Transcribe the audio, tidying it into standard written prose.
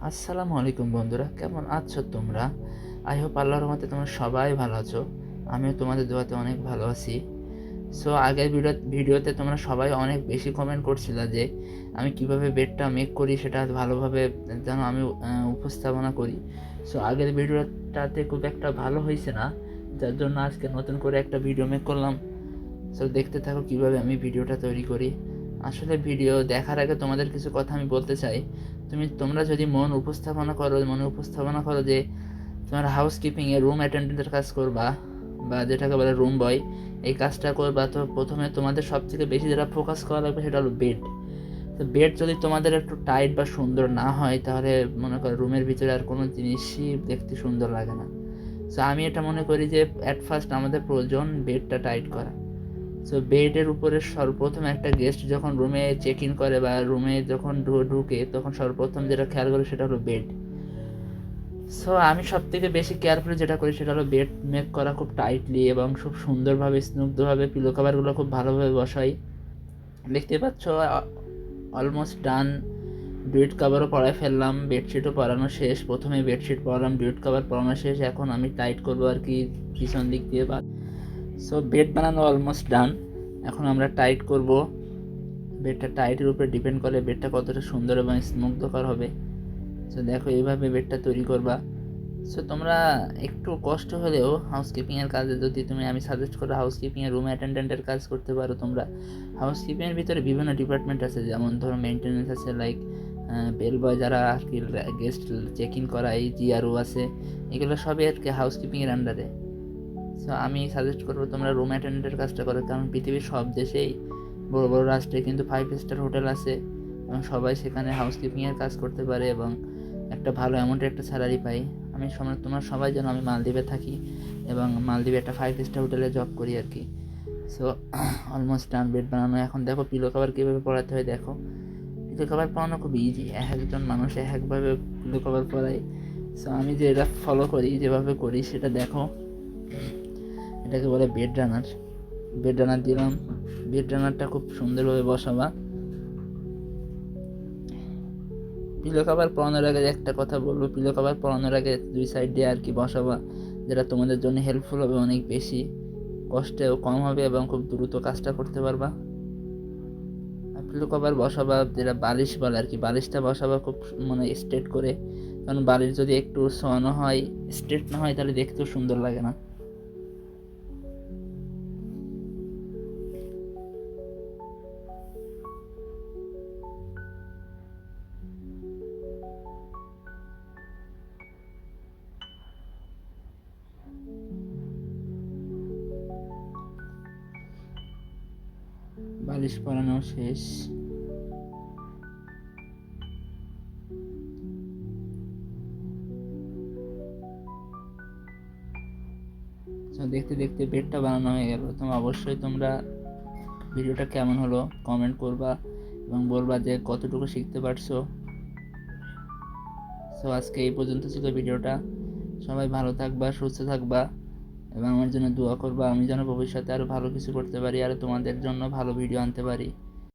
আসসালামু আলাইকুম বন্ধুরা, কেমন আছো তোমরা? আই হোপ আল্লাহর রহমতে তোমরা সবাই ভালো আছো। আমিও তোমাদের দোয়াতে অনেক ভালো আছি। সো আগের ভিডিওতে তোমরা সবাই অনেক বেশি কমেন্ট করছিলে যে আমি কিভাবে বেডটা মেক করি সেটা ভালোভাবে যেন আমি উপস্থাপনা করি। সো আগের ভিডিওটাতে খুব একটা ভালো হয়েছে না, যার জন্য আজকে নতুন করে একটা ভিডিও মেক করলাম। সো দেখতে থাকো কিভাবে আমি ভিডিওটা তৈরি করি। আসলে ভিডিও দেখার আগে তোমাদের কিছু কথা আমি বলতে চাই। তোমরা যদি মনে উপস্থাপনা করো যে তোমরা হাউসকিপিংয়ে রুম অ্যাটেন্ডেন্টের কাজ করবা, বা যেটাকে বলে রুম বয়, এই কাজটা করবা, তো প্রথমে তোমাদের সব থেকে বেশি যেটা ফোকাস করা লাগবে সেটা হলো বেড। তো বেড যদি তোমাদের একটু টাইট বা সুন্দর না হয়, তাহলে মনে করো রুমের ভিতরে আর কোনো জিনিসই দেখতে সুন্দর লাগে না। সো আমি এটা মনে করি যে অ্যাট ফার্স্ট আমাদের প্রয়োজন বেডটা টাইট করা। সো বেডের উপরে সর্বপ্রথম একটা গেস্ট যখন রুমে চেক ইন করে বা রুমে যখন ঢুকে, তখন সর্বপ্রথম যেটা খেয়াল করে সেটা হলো বেড। সো আমি সব থেকে বেশি কেয়ারফুলি যেটা করি সেটা হলো বেড মেক করা খুব টাইটলি এবং খুব সুন্দরভাবে স্নিগ্ধভাবে পিলো কভারগুলো খুব ভালোভাবে বসাই। দেখতে পাচ্ছ অলমোস্ট ডান। ডুয়েট কাভারও পরাই ফেললাম, বেডশিটও পরানো শেষ। প্রথমে বেডশিট পরালাম, ডুয়েট কাভার পরানো শেষ। এখন আমি টাইট করবো আর কি পিছন দিক দিয়ে। সো বেড বানানো অলমোস্ট ডান। এখন আমরা টাইট করব। বেডটা টাইটের উপরে ডিপেন্ড করে বেডটা কতটা সুন্দর এবং স্মুগ্ধকর হবে। সো দেখো এইভাবে বেডটা তৈরি করবা। সো তোমরা একটু কষ্ট হলেও হাউসকিপিংয়ের কাজে যদি আমি সাজেস্ট করো হাউসকিপিংয়ের রুম অ্যাটেন্ডেন্টের কাজ করতে পারো তোমরা। হাউসকিপিংয়ের ভিতরে বিভিন্ন ডিপার্টমেন্ট আছে, যেমন ধরো মেনটেন্যান্স আছে, লাইক বেল বয় যারা আর কি গেস্ট চেক ইন করা, এই জিআরও আছে, এগুলো সবই আর কি হাউসকিপিংয়ের আন্ডারে। সো আমি সাজেস্ট করবো তোমরা রুম অ্যাটেন্ডেন্টের কাজটা করো, কারণ পৃথিবীর সব দেশেই বড় বড় রাষ্ট্রে কিন্তু 5 স্টার হোটেল আছে এবং সবাই সেখানে হাউসকিপিংয়ের কাজ করতে পারে এবং একটা ভালো অ্যামাউন্টের একটা স্যালারি পাই। তোমরা সবাই যেন আমি মালদ্বীপে থাকি এবং মালদ্বীপে একটা 5 স্টার হোটেলে জব করি আর কি। সো অলমোস্ট ডান বেড বানানো। এখন দেখো পিলো কভার কীভাবে পড়াতে হয়। দেখো পিলো কভার পড়ানো খুব ইজি, একজন মানুষ একভাবে পিলো কভার পড়ায়। সো আমি যেটা ফলো করি, যেভাবে করি সেটা দেখো। এটাকে বলে বেড রানার। বেড রানার দিলাম। বেড রানারটা খুব সুন্দরভাবে বসাবা। পিলো কভার পরানোর আগে একটা কথা বলবো, পিলো কভার পরানোর আগে 2 সাইড দিয়ে আর কি বসাবা, যেটা তোমাদের জন্য হেল্পফুল হবে, অনেক বেশি কষ্টেও কম হবে এবং খুব দ্রুত কাজটা করতে পারবা। আর পিলো কভার বসাবা, যেটা বালিশ বলে আর কি, বালিশটা বসাবা খুব স্ট্রেট করে, কারণ বালিশ যদি একটু শোয়ানো হয়, স্ট্রেট না হয়, তাহলে দেখতেও সুন্দর লাগে না। বালিশ পরানো শেষ। দেখতে দেখতে বেডটা বানানো হয়ে গেল। তোমরা ভিডিওটা কেমন হলো কমেন্ট করবা এবং বলবা যে কতটুকু শিখতে পারছো। সো আজকে এই পর্যন্ত ছিল ভিডিওটা। সবাই ভালো থাকবা, সুস্থ থাকবা এবং আমার জন্য দোয়া করবা, আমি যেন ভবিষ্যতে আরও ভালো কিছু করতে পারি আর তোমাদের জন্য ভালো ভিডিও আনতে পারি।